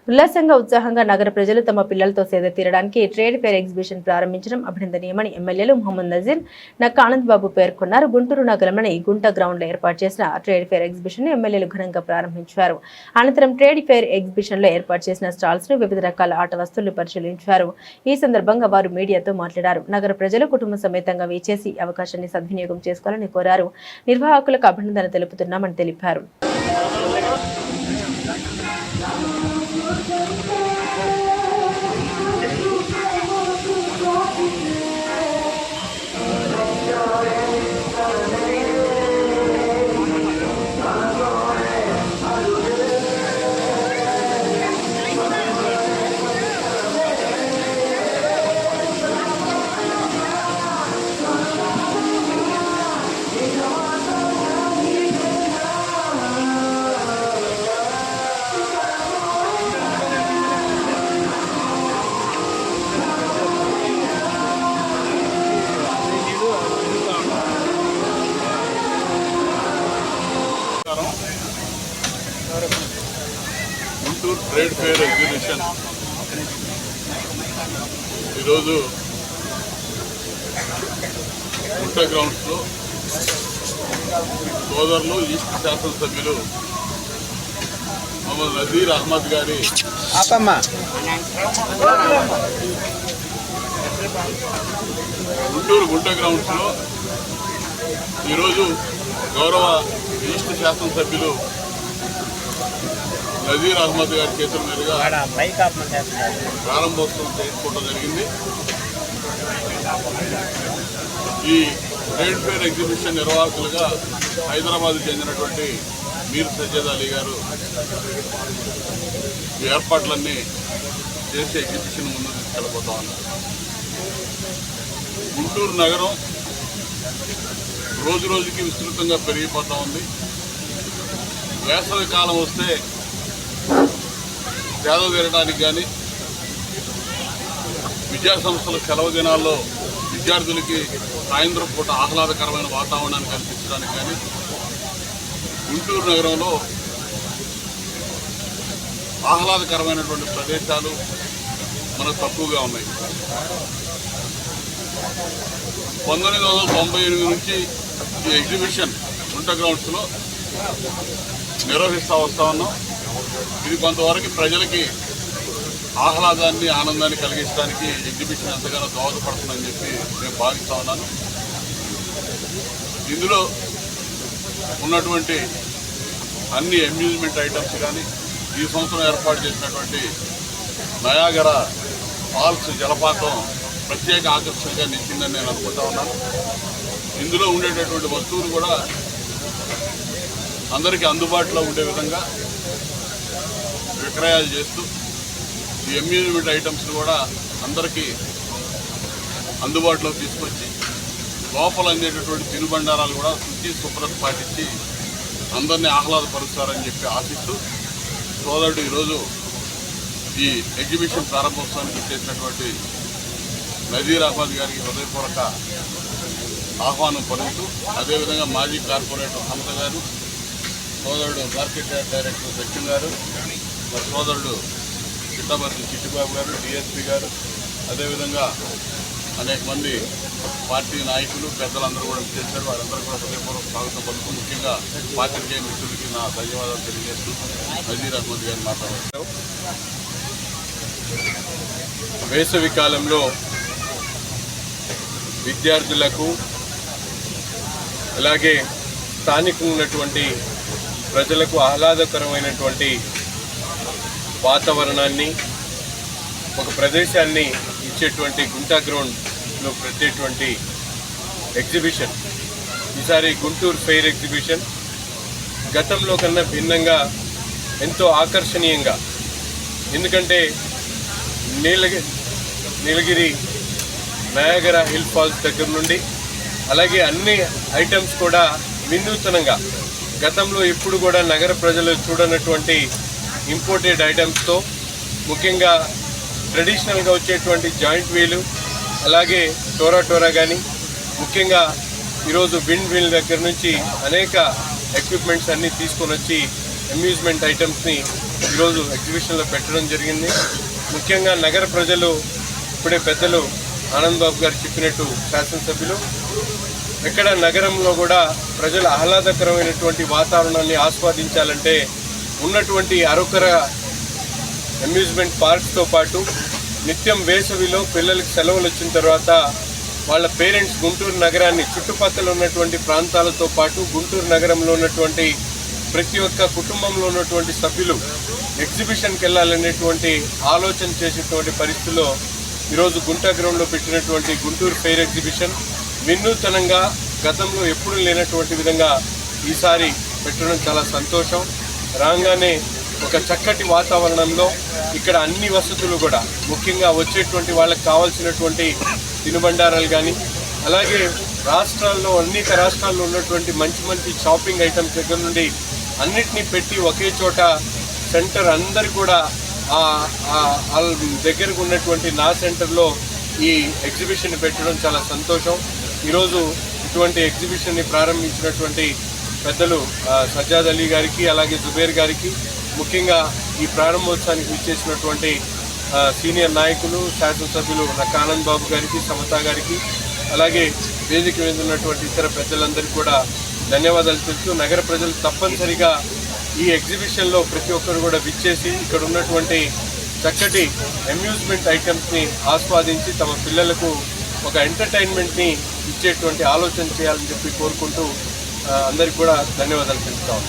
ఉల్లాసంగా ఉత్సాహంగా నగర ప్రజలు తమ పిల్లలతో సేద తీరడానికి ట్రేడ్ ఫేర్ ఎగ్జిబిషన్ ప్రారంభించడం అభినందనీయమని ఎమ్మెల్యేలు మహమ్మద్ నజీర్ నక్క ఆనంద్ బాబు పేర్కొన్నారు. గుంటూరు నగరంలోని గుంట గ్రౌండ్ లో ఏర్పాటు చేసిన ట్రేడ్ ఫేర్ ఎగ్జిబిషన్ ను ఎమ్మెల్యేలు ఘనంగా ప్రారంభించారు. అనంతరం ట్రేడ్ ఫేర్ ఎగ్జిబిషన్ లో ఏర్పాటు చేసిన స్టాల్స్ ను వివిధ రకాల ఆట వస్తువులను పరిశీలించారు. ఈ సందర్భంగా వారు మీడియాతో మాట్లాడారు. నగర ప్రజలు కుటుంబ సమేతంగా వీచేసి అవకాశాన్ని సద్వినియోగం చేసుకోవాలని కోరారు. నిర్వాహకులకు అభినందన తెలుపుతున్నామని తెలిపారు. గుంటూరు ట్రేడ్ ఫేర్ ఎగ్జిబిషన్ ఈరోజు గుంట గ్రౌండ్స్లో సోదరులు ఈస్ట్ శాసనసభ్యులు మహమ్మద్ నజీర్ అహ్మద్ గారి గుంటూరు గుంట గ్రౌండ్స్లో ఈరోజు గౌరవ ఈస్ట్ శాసనసభ్యులు నజీర్ అహ్మద్ గారి చేతుల మీదుగా ప్రారంభోత్సవం చేసుకోవడం జరిగింది. ఈ ట్రేడ్ ఫేర్ ఎగ్జిబిషన్ నిర్వాహకులుగా హైదరాబాద్ చెందినటువంటి మీర్ సజ్జద్ అలీ గారు ఈ ఏర్పాట్లన్నీ చేసి ఎగ్జిబిషన్ ముందు తీసుకెళ్ళిపోతా ఉన్నారు. గుంటూరు నగరం రోజు రోజుకి విస్తృతంగా పెరిగిపోతూ ఉంది. వేసవి కాలం వస్తే సేద తీరడానికి కానీ విద్యాసంస్థల సెలవు దినాల్లో విద్యార్థులకి సాయంత్రం పూట ఆహ్లాదకరమైన వాతావరణాన్ని కల్పించడానికి కానీ గుంటూరు నగరంలో ఆహ్లాదకరమైనటువంటి ప్రదేశాలు మనకు తక్కువగా ఉన్నాయి. 1998 నుంచి ఈ ఎగ్జిబిషన్ గుంట గ్రౌండ్స్లో నిర్వహిస్తూ వస్తూ ఉన్నాం. ఇది కొంతవరకు ప్రజలకి ఆహ్లాదాన్ని ఆనందాన్ని కలిగించడానికి ఎగ్జిబిషన్ ఎంతగానో దోహదపడుతుందని చెప్పి నేను భావిస్తూ ఉన్నాను. ఇందులో ఉన్నటువంటి అన్ని అమ్యూజ్మెంట్ ఐటమ్స్ కానీ ఈ సంవత్సరం ఏర్పాటు చేసినటువంటి నయాగరా ఫాల్స్ జలపాతం ప్రత్యేక ఆకర్షణగా నిలిచిందని నేను అనుకుంటా ఉన్నాను. ఇందులో ఉండేటటువంటి వస్తువులు కూడా అందరికీ అందుబాటులో ఉండే విధంగా విక్రయాలు చేస్తూ ఈ అమ్యూజ్మెంట్ ఐటమ్స్ని కూడా అందరికీ అందుబాటులో తీసుకొచ్చి లోపల అందేటటువంటి తినుబండారాలు కూడా శుచి శుభ్రత పాటించి అందరినీ ఆహ్లాదపరుస్తారని చెప్పి ఆశిస్తూ సోదరుడు ఈరోజు ఈ ఎగ్జిబిషన్ ప్రారంభోత్సవానికి చేసినటువంటి నజీర్ అహ్మద్ గారికి హృదయపూర్వక ఆహ్వానం పలుకుతూ అదేవిధంగా మాజీ కార్పొరేటర్ హంస గారు, సోదరుడు మార్కెట్ డైరెక్టర్ సత్యం గారు, సోదరుడు చిట్టబర్తి చిట్టిబాబు గారు, డిఎస్పీ గారు, అదేవిధంగా అనేక మంది పార్టీ నాయకులు పెద్దలందరూ కూడా చేశారు. వారందరూ కూడా హృదయపూర్వక స్వాగతం పలుకు ముఖ్యంగా పాత్రికేయ మిత్రులకి నా ధన్యవాదాలు తెలియజేస్తూ నజీర్ అహ్మద్ గారిని మాట్లాడారు. వేసవి కాలంలో విద్యార్థులకు అలాగే స్థానికంగా ఉన్నటువంటి ప్రజలకు ఆహ్లాదకరమైనటువంటి వాతావరణాన్ని ఒక ప్రదేశాన్ని ఇచ్చేటువంటి గుంటా గ్రౌండ్లో పెట్టేటువంటి ఎగ్జిబిషన్ ఈసారి గుంటూరు ఫెయిర్ ఎగ్జిబిషన్ గతంలో కన్నా భిన్నంగా ఎంతో ఆకర్షణీయంగా, ఎందుకంటే నీలగిరి నయాగరా హిల్ ఫాల్స్ దగ్గర నుండి అలాగే అన్ని ఐటమ్స్ కూడా వినూతనంగా గతంలో ఎప్పుడు కూడా నగర ప్రజలు చూడనటువంటి ఇంపోర్టెడ్ ఐటమ్స్తో ముఖ్యంగా ట్రెడిషనల్గా వచ్చేటువంటి జాయింట్ వీలు అలాగే టోరా కానీ ముఖ్యంగా ఈరోజు విండ్ వీల్ దగ్గర నుంచి అనేక ఎక్విప్మెంట్స్ అన్నీ తీసుకొని వచ్చి అమ్యూజ్మెంట్ ఐటమ్స్ని ఈరోజు ఎగ్జిబిషన్లో పెట్టడం జరిగింది. ముఖ్యంగా నగర ప్రజలు ఇప్పుడే పెద్దలు ఆనంద్ బాబు గారు చెప్పినట్టు శాసనసభ్యులు ఎక్కడ నగరంలో కూడా ప్రజలు ఆహ్లాదకరమైనటువంటి వాతావరణాన్ని ఆస్వాదించాలంటే ఉన్నటువంటి అరకొర అమ్యూజ్మెంట్ పార్క్స్తో పాటు నిత్యం వేసవిలో పిల్లలకి సెలవులు వచ్చిన తర్వాత వాళ్ళ పేరెంట్స్ గుంటూరు నగరాన్ని చుట్టుపక్కల ఉన్నటువంటి ప్రాంతాలతో పాటు గుంటూరు నగరంలో ఉన్నటువంటి ప్రతి ఒక్క కుటుంబంలో ఉన్నటువంటి సభ్యులు ఎగ్జిబిషన్కి వెళ్ళాలనేటువంటి ఆలోచన చేసేటువంటి పరిస్థితుల్లో ఈరోజు గుంటా గ్రౌండ్లో పెట్టినటువంటి గుంటూరు ఫెయిర్ ఎగ్జిబిషన్ వినూతనంగా గతంలో ఎప్పుడూ లేనటువంటి విధంగా ఈసారి పెట్టడం చాలా సంతోషం. రాగానే ఒక చక్కటి వాతావరణంలో ఇక్కడ అన్ని వసతులు కూడా ముఖ్యంగా వచ్చేటువంటి వాళ్ళకి కావాల్సినటువంటి తినుబండారాలు కానీ అలాగే రాష్ట్రాల్లో అనేక రాష్ట్రాల్లో ఉన్నటువంటి మంచి మంచి షాపింగ్ ఐటమ్స్ దగ్గర నుండి అన్నిటినీ పెట్టి ఒకే చోట సెంటర్ అందరు కూడా దగ్గరకు ఉన్నటువంటి నా సెంటర్లో ఈ ఎగ్జిబిషన్ పెట్టడం చాలా సంతోషం. ఈరోజు ఇటువంటి ఎగ్జిబిషన్ని ప్రారంభించినటువంటి పెద్దలు సజ్జాద్ అలీ గారికి అలాగే జుబేర్ గారికి ముఖ్యంగా ఈ ప్రారంభోత్సవానికి ఇచ్చేసినటువంటి సీనియర్ నాయకులు శాసనసభ్యులు నక్క ఆనంద్ బాబు గారికి సమతా గారికి అలాగే వేదిక మీద ఉన్నటువంటి ఇతర పెద్దలందరికీ కూడా ధన్యవాదాలు తెలుపుతూ నగర ప్రజలు తప్పనిసరిగా ఈ ఎగ్జిబిషన్లో ప్రతి ఒక్కరు కూడా విచ్చేసి ఇక్కడ ఉన్నటువంటి చక్కటి అమ్యూజ్మెంట్ ఐటమ్స్ని ఆస్వాదించి తమ పిల్లలకు ఒక ఎంటర్టైన్మెంట్ని ఇచ్చేటువంటి ఆలోచన చేయాలని చెప్పి కోరుకుంటూ అందరికీ కూడా ధన్యవాదాలు తెలుపుతాము.